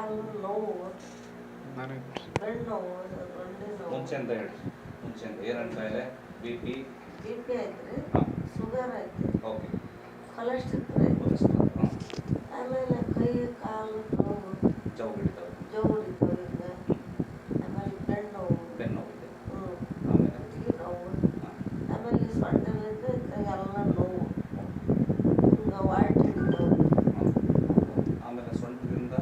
ಕಾಲು ನೋವು, ಬೆನ್ನು ನೋವು, ಮಂಡಿ ನೋವು. ಮುಂಚೆಯಿಂದ ಹೇಳಿ, ಮುಂಚೆಯಿಂದ ಏನಂತ ಕಾಯಿಲೆ? ಬಿ ಪಿ ಐತ್ರಿ, ಶುಗರ್ ಐತಿ, ಓಕೆ, ಕೊಲೆಸ್ಟ್ರಾಲ್ ಐತಿ, ಆಮೇಲೆ ಕೈ ಕಾಲು ನೋವು, ಜವ್ ಹಿಡಿತಾವೆ, ಈಗ ಆಮೇಲೆ ಬೆನ್ನು ನೋವು ಇದೆ, ಆಮೇಲೆ ಕುತ್ತಿಗೆ ನೋವು, ಆಮೇಲೆ ಸೊಂಟಲಿಂದ ಎಲ್ಲ ನೋವು, ಹಿಂಗೆ ವಾಟ್ ಹಿಡಿತಾವೆ. ಆಮೇಲೆ ಸೊಂಟದಿಂದ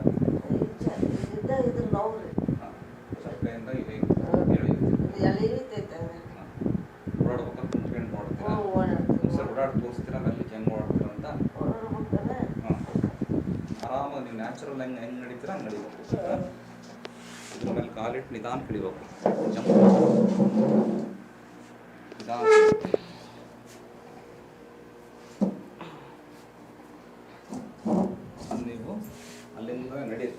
ಇದು ನೋವು ರೀ, ಚಪ್ಪೆಯಿಂದ ಇಲ್ಲಿ ಎಳಿತೈತೆ ಓಡಾಡ್ಬೇಕಾದ್ರೆ ಕುಂತ್ಕೊಂಡು ನೋಡ್ತೀರಾ, ಸರ್ ಓಡಾಡಿ ತೋರಿಸ್ತೀರಾ ಅಲ್ಲಿ ಹೆಂಗೆ ಓಡಾಡ್ತೀರ ಅಂತ. ಆರಾಮಾಗಿ ನೀವು ನ್ಯಾಚುರಲ್ ಹೆಂಗೆ ನಡೀತೀರಾ ಹಂಗೆ ನಡಿಬೇಕು. ಇದ್ರ ಮೇಲೆ ಕಾಲಿಟ್ಟು ನಿಧಾನ ಹಿಡಿಬೇಕು, ಜಂಪ್ ನಿಧಾನ. ನೀವು ಅಲ್ಲಿಂದ ನಡೀರಿ,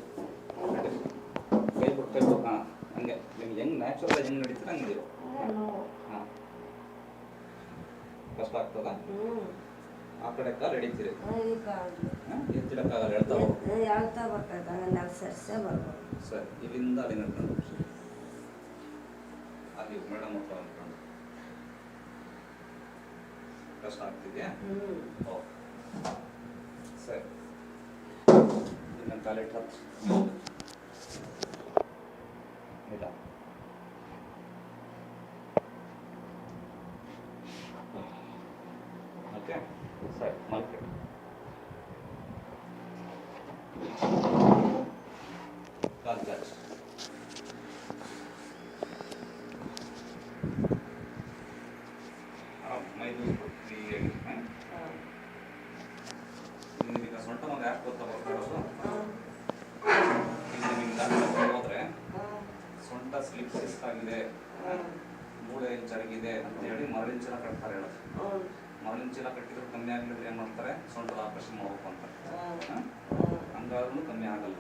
ಕೈ ಬಿಟ್ಟು ಹಾಂ ಹಂಗೆ ನಿಮ್ಗೆ ಹೆಂಗೆ ನ್ಯಾಚುರಲ್ ಹೆಂಗೆ ನಡೀತೀರ ಹಂಗೆ ನಡೀಬೇಕು. ಹಾಂ, ಕಷ್ಟ ಆಗ್ತದ? ಆ ಕಡೆ ಕಾಲು ಹಿಡಿತೀರಿ, ಎತ್ತಿಡಕ್ಕಾಗಲ್ಲ, ಹೇಳ್ತಾ ಸರಿ. ಇಲ್ಲಿಂದ ಅಲ್ಲಿ ನಡ್ಕೊಂಡು ಅಲ್ಲಿ ಮೇಡಮ್ ಹತ್ರ ಅಂದ್ಕೊಂಡು ಕಷ್ಟ ಆಗ್ತಿದೆಯಾ? ಓಕೆ ಸರಿ. ನನ್ನ ಕಾಲಿಟ್ಟು ಹತ್ತು ಇಲ್ಲ ಓಕೆ ಸರಿ. ಮಲ್ಕೆ ಕಾಲು ಚಾಚ್, ಮೈದು ಫ್ರೀಯಾಗಿ. ನಿಮಗೀಗ ಸೊಂಟ ಒಂದು ಯಾಕೆ ಗೊತ್ತಾ ಬರ್ತಾಯಿರೋದು? ಈಗ ನಿಮಗೆ ಡಾಕ್ಟರ್ ಹೋದ್ರೆ ಸೊಂಟ ಸ್ಲಿಪ್ ಡಿಸ್ಕ್ ಆಗಿದೆ, ಮೂಳೆ ಜರುಗಿದೆ ಅಂತ ಹೇಳಿ ಮರಳಿನ ಚೀಲ ಕಟ್ತಾರೆ. ಹೇಳೋದು ಮರಳಿನ ಚೀಲ ಕಟ್ಟಿದ್ರು ಕಮ್ಮಿ ಆಗಲಿದ್ರೆ ಏನು ಮಾಡ್ತಾರೆ? ಸೊಂಟದ ಆಪರೇಷನ್ ಮಾಡ್ಬೇಕು ಅಂತ. ಹಂಗಾದ್ರೂ ಕಮ್ಮಿ ಆಗಲ್ಲ.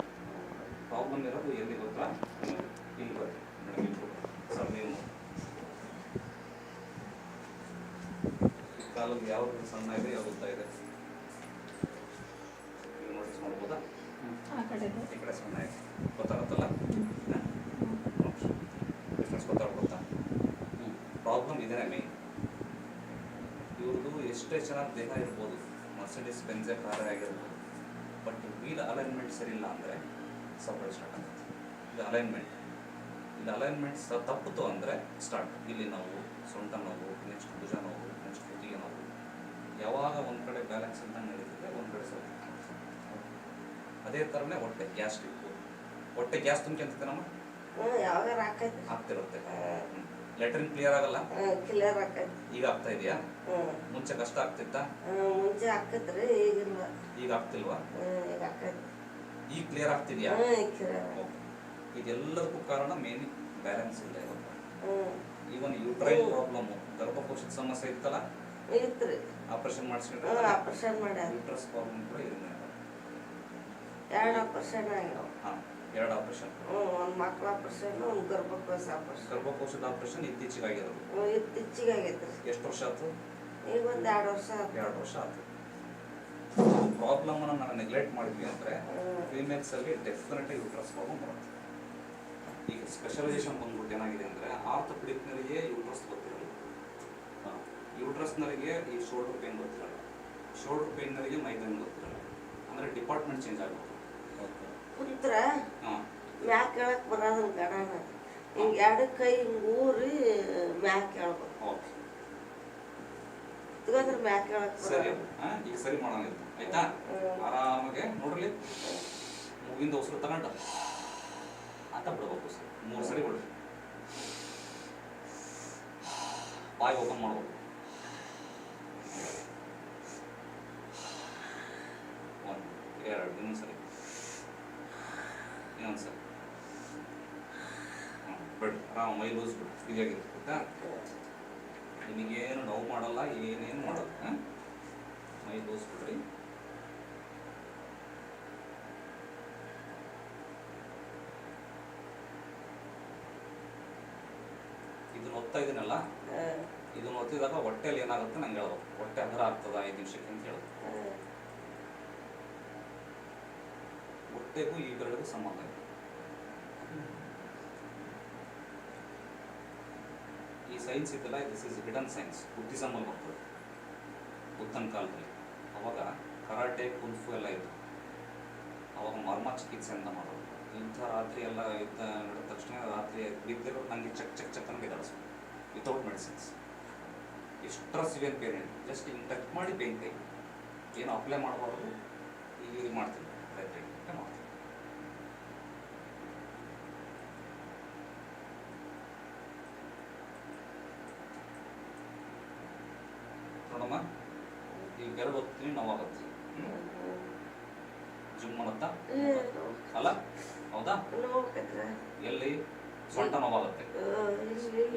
ಪ್ರಾಬ್ಲಮ್ ಇರೋದು ಎಲ್ಲಿ ಗೊತ್ತಾ? ಇಲ್ಲಿ ಬರುತ್ತೆ ಮೇಡಮ್, ಇಲ್ಲಿ ಸರ್ ನೀವು ಕಾಲಕ್ಕೆ ಯಾವುದು ಸಣ್ಣ ಇದೆ, ಯಾವ್ದು ಉದ್ದ ಇದೆ ನೀವು ನೋಟಿಸ್ ಮಾಡ್ಬೋದಾ? ಈ ಕಡೆ ಸಣ್ಣ ಇದೆ, ಗೊತ್ತಾಗುತ್ತಲ್ಲ? ಡಿಫ್ರೆನ್ಸ್ ಗೊತ್ತಾಗ್ಬೋದಾ? ಪ್ರಾಬ್ಲಮ್ ಇದೇನೆ ಮೇನ್. ಇವ್ರದ್ದು ಎಷ್ಟೇ ಚೆನ್ನಾಗಿ ದೇಹ ಇರ್ಬೋದು, ಮರ್ಸಿಡೀಸ್ ಬೆಂಜೆ ಕಾರೇ ಆಗಿರ್ಬೋದು, ಬಟ್ ವೀಲ್ ಅಲೈನ್ಮೆಂಟ್ ಸರಿ ಇಲ್ಲ ಅಂದರೆ ಸಪರೇಟ್ ಸ್ಟಾರ್ಟ್ ಆಗುತ್ತೆ. ಇದು ಅಲೈನ್ಮೆಂಟ್ ತಪ್ಪಿತು ಅಂದರೆ ಸ್ಟಾರ್ಟ್. ಇಲ್ಲಿ ನೋವು, ಸೊಂಟ ನೋವು, ನೆಕ್ಸ್ಟ್ ಭುಜ ನೋವು, ನೆಕ್ಸ್ಟ್ ಕುತ್ತಿಗೆ ನೋವು. ಯಾವಾಗ ಒಂದು ಕಡೆ ಬ್ಯಾಲೆನ್ಸ್ ಅಂತ ನಡೀತಿದೆ, ಒಂದು ಕಡೆ ಸ್ವಲ್ಪ. ಅದೇ ಥರನೇ ಹೊಟ್ಟೆ ಗ್ಯಾಸ್ಟ್ರಿಕ್, ಹೊಟ್ಟೆ ಗ್ಯಾಸ್ ತುಂಬ್ಕೊಂತಿದೆ ನಮ್ಮ ಆಗ್ತಿರುತ್ತೆ. ಲೆಟ್ರಿನ್ ಕ್ಲಿಯರ್ ಆಗಲ್ಲ, ಕ್ಲಿಯರ್ ಆಕೈತಿ. ಈಗ ಆಗ್ತಾ ಇದೆಯಾ? ಮುಂಚೆ ಕಷ್ಟ ಆಗ್ತಿತ್ತ? ಮುಂಚೆ ಆಕತ್ರಿ, ಈಗ ಆಗ್ತಿಲ್ವಾ? ಈಗ ಕ್ಲಿಯರ್ ಆಗ್ತಿದ್ಯಾ? ಇದೆಲ್ಲದಕ್ಕೂ ಕಾರಣ ಮೇನ್ ಬ್ಯಾಲೆನ್ಸ್ ಇಲ್ಲ ಇವಾಗ. ಈವನ್ ಯೂಟ್ರೈನ್ ಪ್ರಾಬ್ಲಮ್, ಗರ್ಭಕೋಶದ ಸಮಸ್ಯೆ ಇತ್ತಲ್ಲ, ಆಪರೇಷನ್ ಮಾಡಿಸ್ಕೊಂಡ್ರೆ ಯೂಟ್ರಸ್ ಪ್ರಾಬ್ಲಮ್ ಕೂಡ ಇದೆ. 2 ಆಪರೇಷನ್ ಆಗ್ಯಾವ. ಹಾಂ, 2 ಆಪರೇಷನ್, ಒಂದು ಮಕ್ಕಳ ಆಪರೇಷನ್, ಒಂದು ಗರ್ಭಕೋಶ ಆಪರೇಷನ್. ಗರ್ಭಕೋಶದ ಆಪರೇಷನ್ ಇತ್ತೀಚೆಗೆ ಆಗಿರೋದು. ಇತ್ತೀಚೆಗೆ ಆಗೈತ್ರಿ. ಎಷ್ಟು ವರ್ಷ ಆಯ್ತು? ಈಗ ಒಂದು 2 ವರ್ಷ ಆಯ್ತು. 2 ವರ್ಷ ಆಯ್ತು. ಪ್ರಾಬ್ಲಮ್ ಅನ್ನು ನಾವು ನೆಗ್ಲೆಕ್ಟ್ ಮಾಡಿದ್ವಿ ಅಂದರೆ ಫೀಮೇಲ್ಸ್ ಅಲ್ಲಿ ಡೆಫಿನೆಟ್ ಯೂಟ್ರಸ್ ಪ್ರಾಬ್ಲಮ್ ಬರುತ್ತೆ. ಈಗ ಸ್ಪೆಷಲೈಸೇಷನ್ ಬಂದ್ಬಿಟ್ಟು ಏನಾಗಿದೆ ಅಂದರೆ ಆರ್ಥೋಪೆಡಿಕ್ನರಿಗೆ ಯೂಟ್ರಸ್ ಗೊತ್ತಿರಲ್ಲ, ಯೂಟ್ರಸ್ನರಿಗೆ ಈ ಶೋಲ್ಡರ್ ಪೇನ್ ಗೊತ್ತಿರಲ್ಲ, ಶೋಲ್ಡರ್ ಪೇನ್ನರಿಗೆ ಮೈಗ್ರೇನ್ ಗೊತ್ತಿರಲ್ಲ. ಅಂದರೆ ಡಿಪಾರ್ಟ್ಮೆಂಟ್ ಚೇಂಜ್ ಆಗುತ್ತೆ. ಕುಂತ್ರ ಮ್ಯಾಕ್ ಕೇಳಕ್ಕೆ ಬರೋದು ಗಡಾನ, ಹಿಂಗೆ 2 ಕೈ ಹಿಂಗೆ ಊರಿ ಮ್ಯಾಕ್ ಕೇಳ್ಬೇಕು. ಓಕೆ ಮ್ಯಾಕ್ ಕೇಳಕ್ಕೆ ಸರಿ. ಈಗ ಸರಿ ಮಾಡೋಣ ಆಯ್ತಾ? ಆರಾಮಾಗೆ ನೋಡ್ರಿ, ಮೂಗಿಂದ ಉಸಿರು ತಗೊಂಡು ಅಂತ ಬಿಡ್ಬೇಕು. ಸರ್ 3 ಸರಿ ಬಿಡ್ರಿ. ಬಾಯಿ ಓಪನ್ ಮಾಡ್ಬೇಕು. 1 2 ಇನ್ನೊಂದ್ಸರಿ, ಇನ್ನೊಂದ್ಸರಿ. ಬಿಡ್ರಿ, ಆರಾಮ ಮೈ ಲೂಸ್ ಬಿಡ್ರಿ, ಫ್ರೀಯಾಗಿರುತ್ತೆ. ಆಯ್ತಾ? ನಿಮಗೇನು ನೋವು ಮಾಡಲ್ಲ, ಏನೇನು ಮಾಡಲ್ಲ. ಮೈ ಲೂಸ್ ಬಿಡ್ರಿ. ಇದನ್ನ ಓದ್ತಾ ಇದೀನಲ್ಲ, ಇದನ್ನ ಓದ್ತಿದಾಗ ಹೊಟ್ಟೆಯಲ್ಲಿ ಏನಾಗುತ್ತೆ ನಂಗೆ ಹೇಳ್ಬೇಕು. ಹೊಟ್ಟೆ ಅಗರ ಆಗ್ತದ 5 ನಿಮಿಷಕ್ಕೆ ಅಂತ ಹೇಳೋದು. ಹೊಟ್ಟೆ ಹೊಟ್ಟೆಗೂ ಈ ಬೆರಳಿಗೂ ಸಂಬಂಧ ಇದೆ. ಈ ಸೈನ್ಸ್ ಇದೆಲ್ಲ ದಿಸ್ ಇಸ್ ಹಿಡನ್ ಸೈನ್ಸ್. ಬುದ್ಧಿಸಮಲ್ಲಿ ಬರ್ತದೆ ಬುದ್ಧನ ಕಾಲದಲ್ಲಿ. ಅವಾಗ ಕರಾಟೆ ಕುಲ್ಫು ಎಲ್ಲ ಇತ್ತು. ಅವಾಗ ಮರ್ಮ ಚಿಕಿತ್ಸೆ ಅಂತ ಮಾಡೋದು. ಇಂಥ ರಾತ್ರಿ ಎಲ್ಲ ಯುದ್ಧ ನಡೆದ ತಕ್ಷಣ ರಾತ್ರಿ ಬಿದ್ದಿರೋ ನನಗೆ ಚಕ್ ಚಕ್ ಚಕ್ ಅಂತ ಬಿದ್ದಾಡಿಸೋದು ವಿತೌಟ್ ಮೆಡಿಸಿನ್ಸ್. ಎಷ್ಟರ ಸಿವಿಯರ್ ಪೇನ್ ಇದೆ, ಜಸ್ಟ್ ಹಿಂಗೆ ಟಚ್ ಮಾಡಿ ಪೇನ್ ಕೈ ಏನು ಅಪ್ಲೈ ಮಾಡಬಾರ್ದು. ಈಗ ಮಾಡ್ತೀನಿ ರೈಟ್ ಮಾಡ್ತೀನಿ. ನೋಡಮ್ಮ, ಈಗ ಬೆರಳು ಹೋಗ್ತೀನಿ, ನೋವಾಗುತ್ತೆ. ಜುಮ್ ಅನ್ನತ್ತಾ ಅಲ್ಲ? ಹೌದಾ? ಎಲ್ಲಿ ಸೊಂಟ ನೋವಾಗುತ್ತೆ,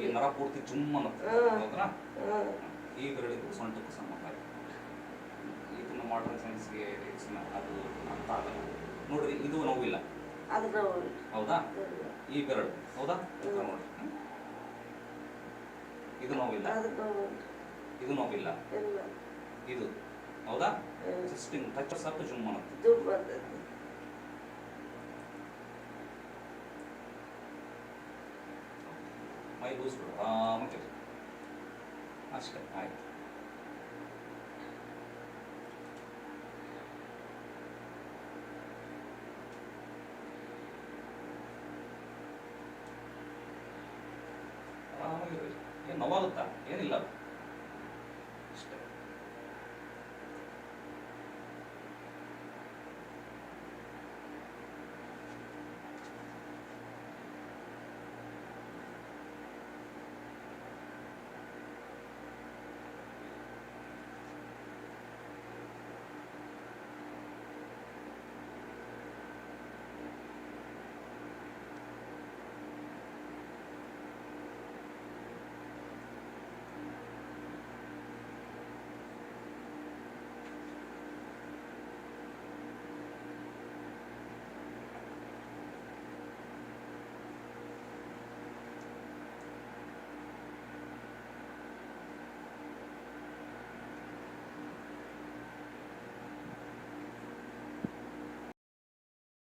ಈ ನರ ಪೂರ್ತಿ ಜುಮ್ ಅನ್ನತ್ತೆ. ಹೌದಾ? ಈ ಬೆರಳಿಗೂ ಸೊಂಟಕ್ಕೂ ಸಂಬಂಧ ಇದೆ. ಇದನ್ನು ಮಾಡರ್ನ್ ಸೈನ್ಸ್ಗೆ ಅದು ಅರ್ಥ ಆಗಲ್ಲ. ನೋಡ್ರಿ, ಇದು ನೋವಿಲ್ಲ. ಹೌದಾ? ಈ ಬೆರಳು ಹೌದಾ? ನೋಡ್ರಿ, ಇದು ನೋವಿಲ್ಲ, ಇದು ನೋವಿಲ್ಲ, ಇದು ಹೌದಾ? ಜಸ್ಟ್ ಹಿಂಗೆ ಟಚ್ ಸಾಕು ಜುಮ್ ಅನ್ನತ್ತೆ. ಮೈ ಲೂಸ್ ಬಿಡು, ಆರಾಮಾಗಿ ಅಷ್ಟೇ. ಆಯ್ತು. ಆರಾಮಾಗಿರ್ರಿ. ಏನು ನೋವಾಗುತ್ತಾ? ಏನಿಲ್ಲ.